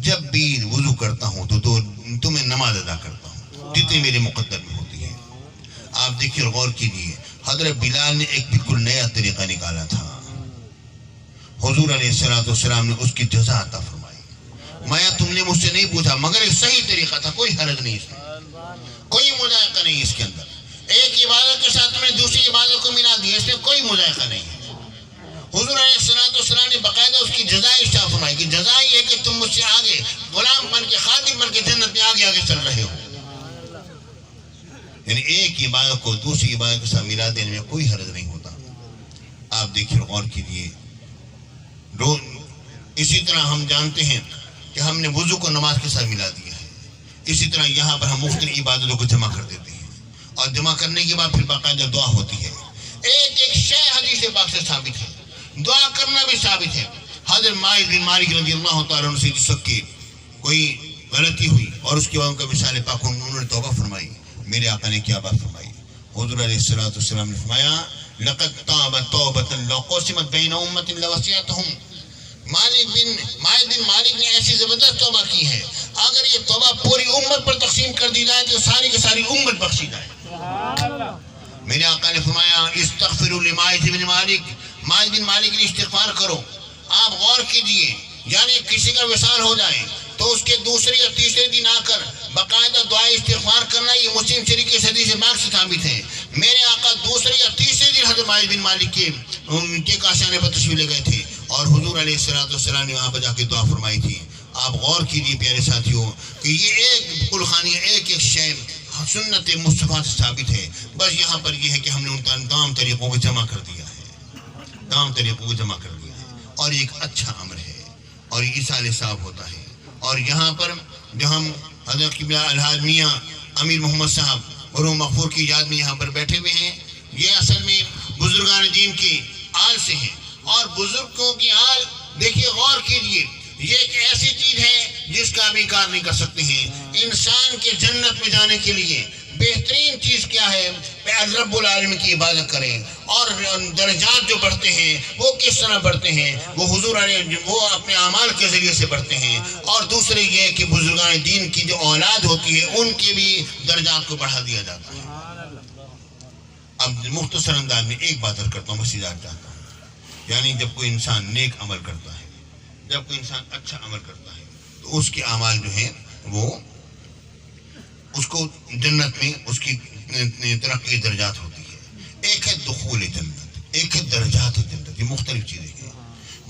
جب بھی وضو کرتا ہوں تو میں نماز ادا کرتا ہوں جتنی میرے مقدر میں ہوتی ہے۔ آپ دیکھیے اور غور کیجیے، حضرت بلال نے ایک بالکل نیا طریقہ نکالا تھا، حضور علیہ السلام نے اس کی جزا عطا فرمائی۔ مایا تم نے مجھ سے نہیں پوچھا، مگر ایک صحیح طریقہ تھا، کوئی حرج نہیں اس میں، کوئی مذائقہ نہیں اس کے اندر۔ ایک عبادت کے ساتھ میں دوسری عبادت کو ملا دیا، اس میں کوئی مذائقہ نہیں ہے۔ حضور علیہ السلام نے باقاعدہ اس کی جزا ارشاد فرمائی کہ جزا یہ ہے کہ تم مجھ سے آگے غلام بن کے خادم بن کے جنت میں آگے آگے چل رہے ہو۔ یعنی ایک عبادت کو دوسری عبادت کے ساتھ ملا دینے میں کوئی حرج نہیں ہوتا۔ آپ دیکھیے غور کیجیے، اسی طرح ہم جانتے ہیں کہ ہم نے وضو کو نماز کے ساتھ ملا دیا ہے، اسی طرح یہاں پر ہم مختلف عبادتوں کو جمع کر دیتے ہیں، اور جمع کرنے کے بعد پھر باقاعدہ دعا ہوتی ہے۔ ایک ایک شے حدیث پاک سے ثابت ہے، دعا کرنا بھی ثابت ہے۔ حضرت ماعز بن مالک رضی اللہ تعالیٰ عنہ سے جس وقت کی کوئی غلطی ہوئی اور اس کے بعد ان کا مثال پاک انہوں نے توبہ فرمائی، میرے آقا نے کیا بات فرمائی؟ حضور علیہ السلام نے فرمایا لقد تاب توبۃ لو قسمت بین امۃ لوسعتهم۔ ماعز بن مالک نے ایسی زبردست توبہ کی ہے، اگر یہ توبہ پوری امت پر تقسیم کر دی جائے تو ساری کی ساری امت بخشی جائے۔ میرے آقا نے فرمایا استغفروا لماعز بن مالک، ماعز بن مالک نے استغفار کرو۔ آپ غور کیجئے، یعنی کسی کا وصال ہو جائے تو اس کے دوسرے یا تیسرے دن آ کر باقاعدہ دعائے استغفار کرنا، یہ مسلم شریف کی حدیث پاک سے ثابت ہے۔ میرے آقا دوسرے یا تیسرے دن حضرت ماعز بن مالک کے کاشانے پر تشریف لے گئے تھے اور حضور علیہ السلام نے وہاں پر جا کے دعا فرمائی تھی۔ آپ غور کیجئے پیارے ساتھیوں کہ یہ ایک کلخانی ایک ایک شے سنت مصطفیٰ سے ثابت ہے، بس یہاں پر یہ ہے کہ ہم نے ان تمام طریقوں کو جمع کر دیا ہے، تمام طریقوں کو جمع کر دیا ہے، اور ایک اچھا عمل ہے اور یہ اصال ثواب ہوتا ہے۔ اور یہاں پر جو ہم حضرت قبلہ الحاج میاں امیر محمد صاحب مرحوم مغفور کی یاد میں یہاں پر بیٹھے ہوئے ہیں، یہ اصل میں بزرگان دین کی آل سے ہیں، اور بزرگوں کی آل دیکھیے غور کیجئے، یہ ایک ایسی چیز ہے جس کا آپ انکار نہیں کر سکتے ہیں۔ انسان کے جنت میں جانے کے لیے بہترین چیز کیا ہے؟ رب العالمین کی عبادت کریں، اور درجات جو بڑھتے ہیں وہ کس طرح بڑھتے ہیں؟ وہ حضور علیہ وہ اپنے اعمال کے ذریعے سے بڑھتے ہیں، اور دوسرے یہ کہ بزرگان دین کی جو اولاد ہوتی ہے ان کے بھی درجات کو بڑھا دیا جاتا ہے۔ اب مختصر انداز میں ایک بات کرتا ہوں، مسیح چاہتا ہوں، یعنی جب کوئی انسان نیک عمل کرتا ہے، جب کوئی انسان اچھا عمل کرتا ہے تو اس کے اعمال جو ہیں وہ اس کو جنت میں اس کی ترقی درجات ہوتی ہے۔ ایک ہے دخول جنت، ایک ہے درجات جنت، یہ مختلف چیزیں ہیں۔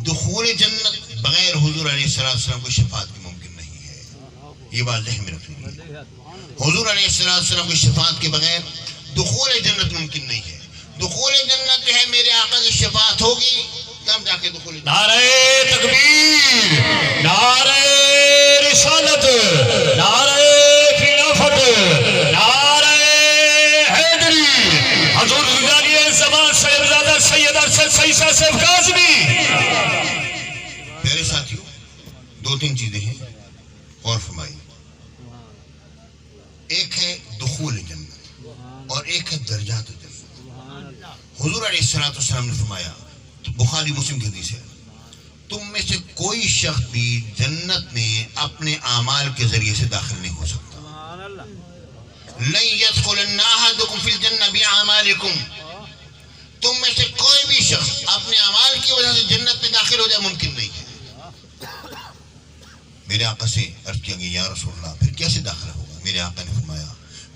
دخول جنت بغیر حضور علیہ السلام کو شفاعت کی ممکن نہیں ہے، یہ بات ذہن میں رکھنی ہے۔ حضور علیہ السلام کی شفاعت کے بغیر دخول جنت ممکن نہیں ہے۔ دخول جنت جو ہے میرے آقا کی شفاعت ہوگی تب جا کے دخول جنت۔ نعرہ تکبیر، نعرہ رسالت، نعرہ خلافت، نعرہ حیدری، حضور غزالی زمان صاحبزادہ سید ارشد سعید صاحب کاظمی۔ پیارے ساتھیوں، دو تین چیزیں ہیں، غور فرمائی۔ ایک ہے دخول جنت اور ایک ہے درجات جنت۔ حضور علیہ السلام نے فرمایا، بخاری مسلم کی حدیث ہے، تم میں سے کوئی شخص بھی جنت میں اپنے اعمال کے ذریعے سے داخل نہیں ہو سکتا۔ لن يدخلن احدكم في الجنة باعمالكم، تم میں سے کوئی بھی شخص اپنے اعمال کی وجہ سے جنت میں داخل ہو جائے ممکن نہیں ہے۔ میرے آقا سے عرض کیا گیا یا رسول اللہ پھر کیسے داخل ہوگا؟ میرے آقا نے فرمایا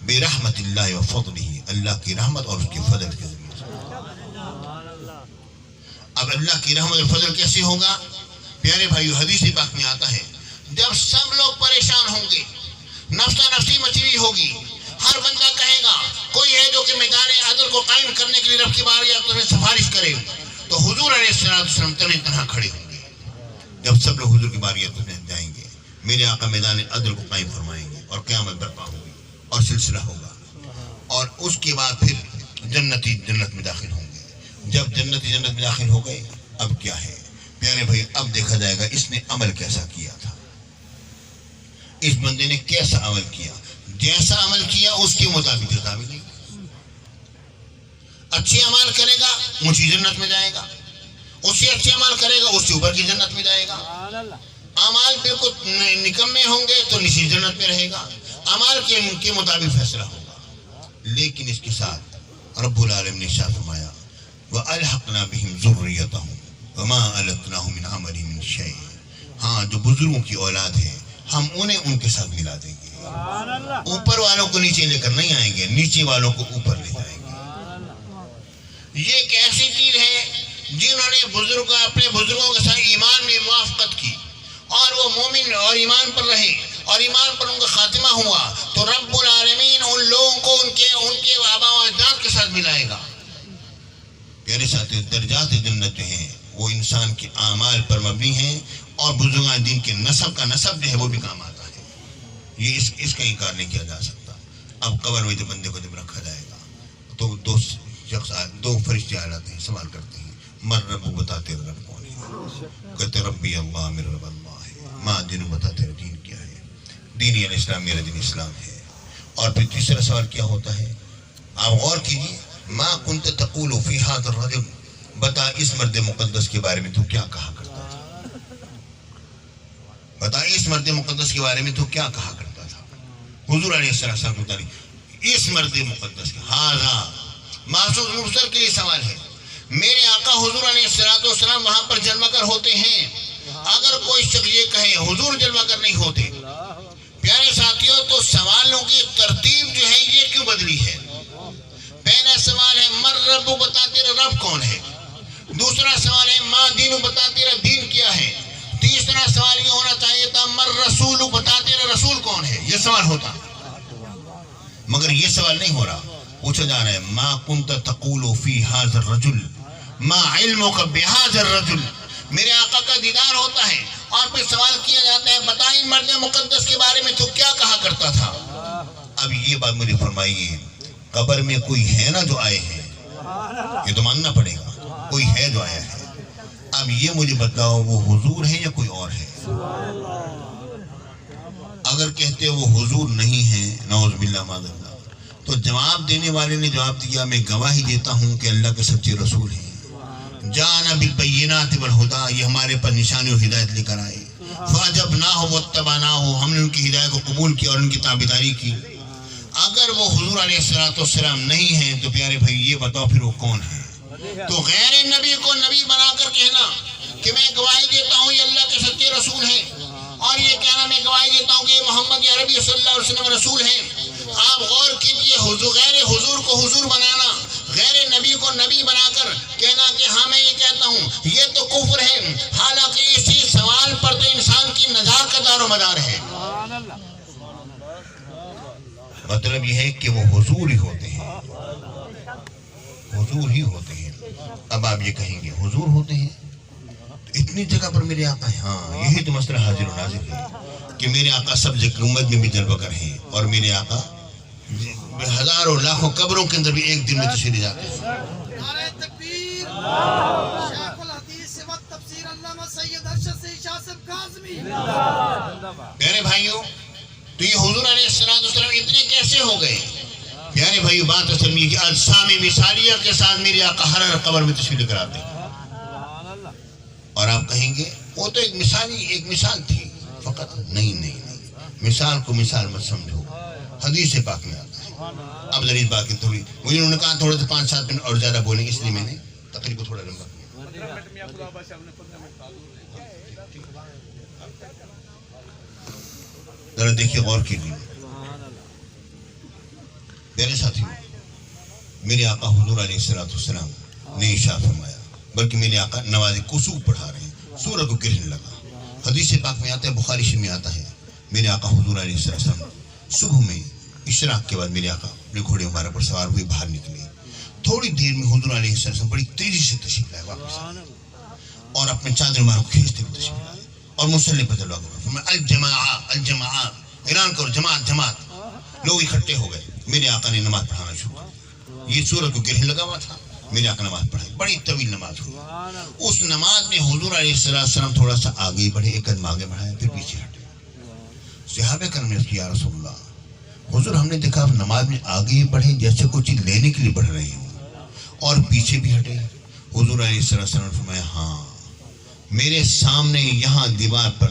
برحمت اللہ و فضلہ، اللہ کی رحمت اور اس کے فضل کے ذریعے۔ اب اللہ کی رحمت اور فضل کیسے ہوگا؟ پیارے بھائیو، حدیث پاک میں آتا ہے جب سب لوگ پریشان ہوں گے، نفسا نفسی مچی ہوئی ہوگی، ہر بندہ کہے گا کوئی ہے جو کہ میدان عدل کو قائم کرنے کے لیے رب کی بارگاہ میں سفارش کرے، تو حضور علیہ السلام تنہا کھڑے ہوں گے۔ جب سب لوگ حضور کی بارگاہ میں جائیں گے، میرے آقا میدان عدل کو قائم فرمائیں گے اور قیامت برپا ہوگی اور سلسلہ ہوگا، اور اس کے بعد پھر جنتی جنت میں داخل ہوں گے۔ جب جنتی جنت میں داخل ہو گئے، اب کیا ہے پیارے بھائی؟ اب دیکھا جائے گا اس نے عمل کیسا کیا تھا، اس بندے نے کیسا عمل کیا، جیسا عمل کیا اس کے مطابق جزا ملے گی۔ اچھے عمل کرے گا اونچی جنت میں جائے گا، اس سے اچھے عمل کرے گا اس سے اوپر کی جنت میں جائے گا۔ اعمال بالکل نکمے ہوں گے تو نشی جنت میں رہے گا، اعمال کے مطابق فیصلہ ہوگا۔ لیکن اس کے ساتھ رب العالمین نے ارشاد فرمایا وَأَلْحَقْنَا بِهِمْ ذُرِّيَّتَهُمْ وَمَا أَلَتْنَاهُمْ مِنْ عَمَلِهِمْ مِنْ شَيْءٍ، ہاں جو بزرگوں کی اولاد ہے ہم انہیں ان کے ساتھ ملا دیں گے، اوپر والوں کو نیچے لے کر نہیں آئیں گے، نیچے والوں کو اوپر لے جائیں گے۔ یہ ایک ایسی چیز ہے جنہوں نے اپنے بزرگوں کے ساتھ ایمان میں موافقت کی اور وہ مومن اور ایمان پر رہے اور ایمان پر ان کا خاتمہ ہوا، تو رب العالمین ان لوگوں کو ان کے آباء و اجداد کے ساتھ ملائے گا۔ پیارے ساتھی، درجات جنت ہیں وہ انسان کے اعمال پر مبنی ہیں، اور بزرگان دین کے نسب کا نسب جو ہے وہ بھی کام آتا ہے، یہ اس کا انکار نہیں کیا جا سکتا۔ اب قبر میں جب بندے کو جب رکھا جائے گا تو دو فرشتے آ جاتے ہیں، سوال کرتے ہیں مر رب، بتا تیرا رب کون ہے؟ کہتے ربی اللہ، میرا رب اللہ ہے۔ ماں دین، بتا تیرا دین کیا ہے؟ دین الاسلام، میرا دین اسلام ہے۔ اور پھر تیسرا سوال کیا ہوتا ہے؟ آپ غور کیجیے، ما کنت تقول فی ھذا الرجل، بتا اس مرد مقدس کے بارے میں تو کیا کہا کرتا تھا؟ بتا اس مرد مقدس کے بارے میں تو کیا کہا کرتا تھا؟ حضور علیہ السلام کو تعلیم اس مرد مقدس کے ھذا معصوم مرسل کے لیے سوال ہے۔ میرے آقا حضور علیہ السلام وہاں پر جلوہ گر ہوتے ہیں، اگر کوئی شخص یہ کہے حضور جلوہ گر نہیں ہوتے، پیارے ساتھیوں، تو سوالوں کی ترتیب جو ہے یہ کیوں بدلی ہے؟ پہلا سوال ہے مر رب، بتا تیرا رب کون ہے۔ دوسرا سوال ہے ما دین، بتا تیرا دین کیا ہے۔ تیسرا سوال یہ ہونا چاہیے تھا مر رسول، بتا تیرا رسول کون ہے، یہ سوال ہوتا، مگر یہ سوال نہیں ہو رہا۔ پوچھا جا رہا ہے ما کنت تقول فی ھذا الرجل ما علمک بھذا الرجل، میرے آقا کا دیدار ہوتا ہے اور پھر سوال کیا جاتا ہے بتا ان مرد مقدس کے بارے میں تو کیا کہا کرتا تھا۔ اب یہ بات مجھے فرمائیے، قبر میں کوئی ہے نا جو آئے ہیں؟ یہ تو ماننا پڑے گا، کوئی ہے جو آیا ہے۔ اب یہ مجھے بتاؤ وہ حضور ہے یا کوئی اور ہے؟ اگر کہتے وہ حضور نہیں ہے، نعوذ باللہ معاذ اللہ، تو جواب دینے والے نے جواب دیا میں گواہی دیتا ہوں کہ اللہ کے سچے رسول ہیں، جانا بالبینات والہدی، یہ ہمارے پر نشانی اور ہدایت لے کر آئے، فاجبناہ واتبعناہ، ہم نے ان کی ہدایت کو قبول کیا اور ان کی تابعداری کی۔ اگر وہ حضور علیہ السلام نہیں ہیں تو پیارے بھائی یہ بتاؤ پھر وہ کون ہے؟ تو غیر نبی کو نبی بنا کر کہنا کہ میں گواہی دیتا ہوں یہ اللہ کے سچے رسول ہیں، اور یہ کہنا میں گواہی دیتا ہوں کہ یہ محمد عربی صلی اللہ علیہ وسلم رسول ہیں۔ آپ غور کیجئے، غیر حضور کو حضور بنانا، غیر نبی کو نبی بنا کر کہنا کہ ہاں میں یہ کہتا ہوں، یہ تو کفر ہے، حالانکہ اسی سوال پر تو انسان کی نجات کا دار و مدار ہے۔ مطلب یہ ہے کہ وہ حضور ہی ہوتے ہیں، حضور ہی ہوتے ہیں۔ اب آپ یہ کہیں گے حضور ہوتے ہیں تو اتنی جگہ پر میرے آقا ہیں، ہاں یہی تو مسئلہ حاضر و ناظر ہے کہ میرے آقا سب جگہ امت میں بھی جلوہ گر ہیں، اور میرے آقا ہزاروں لاکھوں قبروں کے اندر بھی ایک دن میں تشریف لے جاتے ہیں۔ نعرہ تکبیر، شیخ الحدیث و تفسیر علامہ سید ارشد شاہ صاحب کاظمی۔ پیارے بھائیوں، تو یہ حضور علیہ السلام اتنے کیسے ہو گئے؟ پیارے بھائیو، بات اصل میں یہ کہ اجسام مثالیہ کے ساتھ میرے آقا ہر قبر میں تشریف لے کر آتے ہیں، اور آپ کہیں گے وہ تو ایک مثال تھی فقط، نہیں، مثال کو مثال مت سمجھو، حدیث پاک میں آتا ہے۔ اب ذرا اس بات کی تھوڑی مجھے انہوں نے کہا تھوڑے سے 5-7 منٹ اور زیادہ بولیں، اس لیے میں نے تقریر کو تھوڑا لمبا کیا۔ ذرا دیکھیے، غور کیجیے میرے ساتھیوں، میرے آقا حضور علیہ السلام نے ارشاد فرمایا، بلکہ میرے آقا نماز کسوف پڑھا رہے ہیں، سورج کو گرہن لگا۔ حدیث پاک میں آتا ہے، بخاری شریف میں آتا ہے، میرے آقا حضور علیہ السلام صبح میں اشراق کے بعد میرے آقا اپنے گھوڑے مبارک پر سوار ہوئے باہر نکلے۔ تھوڑی دیر میں حضور علیہ السلام بڑی تیزی سے تشریف لائے واپس آئے، اور اپنے چادر مبارک کو کھینچتے ہوئے تشریف لائے اور مصلی پر جلوہ گئے، فرمایا الجماعہ، اعلان کرو جماعت۔ لوگ اکٹھے ہو گئے، میرے آقا نے نماز پڑھانا شروع کیا۔ یہ سورج کو گرہن لگا ہوا تھا، میرے آقا نماز پڑھائی، بڑی طویل نماز ہوئی۔ اس نماز میں حضور علیہ السلام تھوڑا سا آگے بڑھے، ایک قدم آگے بڑھایا، پھر پیچھے ہٹے۔ صحابہ کرام نے کہا یا رسول اللہ، حضور ہم نے دیکھا آپ نماز میں آگے ہی بڑھے جیسے کوئی چیز لینے کے لیے بڑھ رہے ہوں، اور پیچھے بھی ہٹے۔ حضور علیہ السلام نے فرمایا ہاں، میرے سامنے یہاں دیوار پر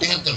73।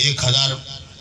1000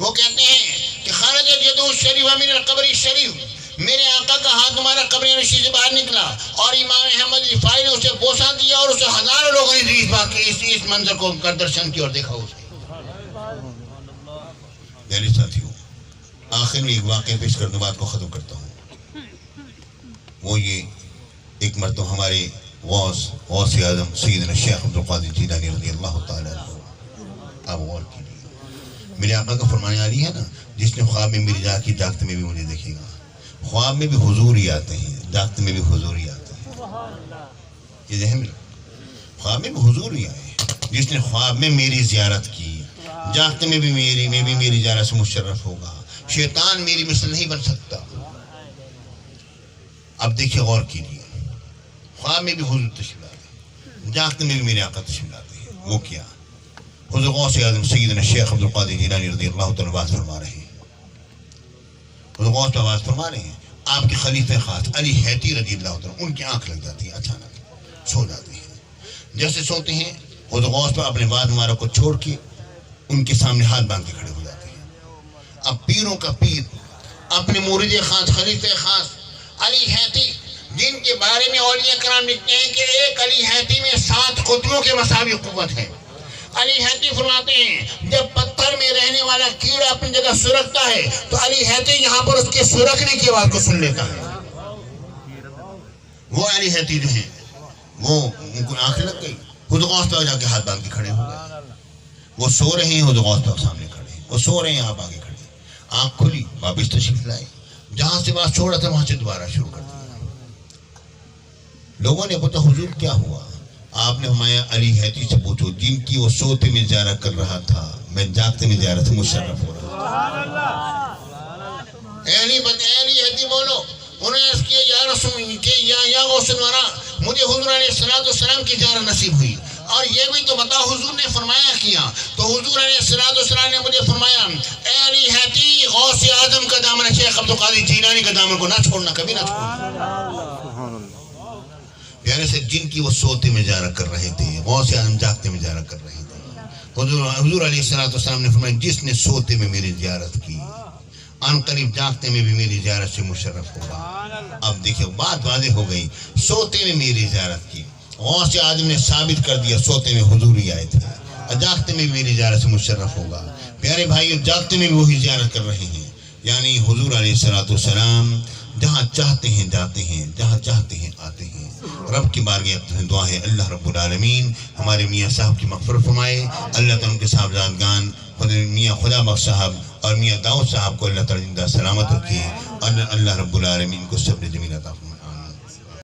وہ کہتے ہیں کہ خرجت یدہ الشریفہ من القبر الشریف، میرے آقا کا ہاتھ تمہارا قبر نشی سے باہر نکلا اور امام احمد رفاعی نے اسے بوسہ دیا اور اسے ہزاروں لوگوں نے اس منظر کو کر درشن کیا اور دیکھا اسے۔ میرے ساتھیوں، آخر میں ایک واقعہ پیش کرنے بات کو ختم کرتا ہوں۔ وہ یہ ایک مرتبہ ہمارے غوث اعظم سیدنا شیخ عبد القادر جیلانی رضی اللہ تعالیٰ عنہ، آپ غور کیجیے، میرے آقا کا فرمان عالی ہے نا، جس نے خواب میں میری جاگتی جاگتے میں بھی مجھے دیکھے گا۔ خواب میں بھی حضور ہی آتے ہیں، جاگتے میں بھی حضور ہی آتے ہیں۔ یہ ذہن میں خواب میں بھی حضور ہی آئے، جس نے خواب میں میری زیارت کی، جاگتے میں بھی میری زیارت سے مشرف ہوگا۔ شیطان میری مثل نہیں بن سکتا۔ اب دیکھیں، غور کیجیے، خواب میں بھی حضور تشریف لاتے ہیں، جاگتے میں بھی میرے آقا تشریف لاتے ہیں۔ وہ کیا؟ حضور غوث اعظم سیدنا شیخ عبد القادر جیلانی رضی اللہ تعالیٰ بات فرما رہے ہیں۔ حضور غوث پہ بات فرما رہے ہیں، آپ کے خلیفہ خاص علی حیتی رضی اللہ تعالیٰ، ان کی آنکھ لگ جاتی ہے، اچانک سو جاتے ہیں۔ جیسے سوتے ہیں، حضور غوث پہ اپنے بات مبارک کو چھوڑ کے ان کے سامنے ہاتھ باندھ کے کھڑے ہو جاتے ہیں۔ اب پیروں کا پیر، اپنے مرید خاص، خلیفہ خاص علی حیتی، جن کے بارے میں اولیاء کرام لکھتے ہیں کہ ایک علی حیتی میں 7 قطبوں کے مساوی قوت ہے۔ علی حیتی فرماتے ہیں، جب پتھر میں رہنے والا کیڑا اپنی جگہ سرکتا ہے تو علی حیتی یہاں پر اس کے سرکنے کی آواز کو سن لیتا ہے۔ وہ علی حیتی جو ہیں، وہ ان کو آنکھ لگ گئی، خود غوث پہ جا کے ہاتھ باندھ کے کھڑے ہو گئے۔ وہ سو رہے ہیں، خود غوث پہ سامنے کھڑے ہیں، وہ سو رہے ہیں، آپ آگے کھڑے ہیں۔ آنکھ کھلی، واپس تشریف لائے، جہاں سے بات چھوڑا تھا وہاں سے دوبارہ شروع کر دیا۔ لوگوں نے پوچھا حضور کیا ہوا؟ آپ نے فرمایا علی حیتی سے پوچھو، جن کی وہ سوتے میں زیارت کر رہا تھا، میں جاگتے میں زیارت سے مشرف ہو رہا تھا۔ علی حیتی بولو، انہوں نے عرض کیا یا رسول کہ یا غوث الورا، مجھے حضور علیہ السلام کی زیارت نصیب ہوئی، اور یہ بھی تو بتا حضور نے فرمایا کیا؟ تو حضور علیہ السلام نے مجھے فرمایا، اے علی حیتی، غوث اعظم کا دامن شیخ عبد القادر جیلانی کا دامن کو نہ چھوڑنا، کبھی نہ چھوڑنا۔ پیارے سے جن کی وہ سوتے میں زیارت کر رہے تھے، غوث اعظم جاگتے میں زیارت کر رہے تھے۔ حضور علیہ السلام نے فرمایا، جس نے سوتے میں میری زیارت کی، ان قریب جاگتے میں بھی میری زیارت سے مشرف ہوگا۔ اب دیکھیں، بات واضح ہو گئی، سوتے میں میری زیارت کی، غوث اعظم نے ثابت کر دیا سوتے میں حضور ہی آئے تھے، جاگتے میں بھی میری زیارت سے مشرف ہوگا۔ پیارے بھائیو، جاگتے میں بھی وہی زیارت کر رہے ہیں، یعنی حضور علیہ السلام جہاں چاہتے ہیں جاتے ہیں، جہاں چاہتے ہیں آتے ہیں۔ رب کی بارگاہ دعا ہے، اللہ رب العالمین ہمارے میاں صاحب کی مغفرت فرمائے، اللہ تعالیٰ ان کے صاحبزادگان میاں خدا بخش صاحب اور میاں داؤد صاحب کو اللہ تعالیٰ زندہ سلامت رکھے، اور اللہ رب العالمین کو صبر جمیل عطا فرمائے۔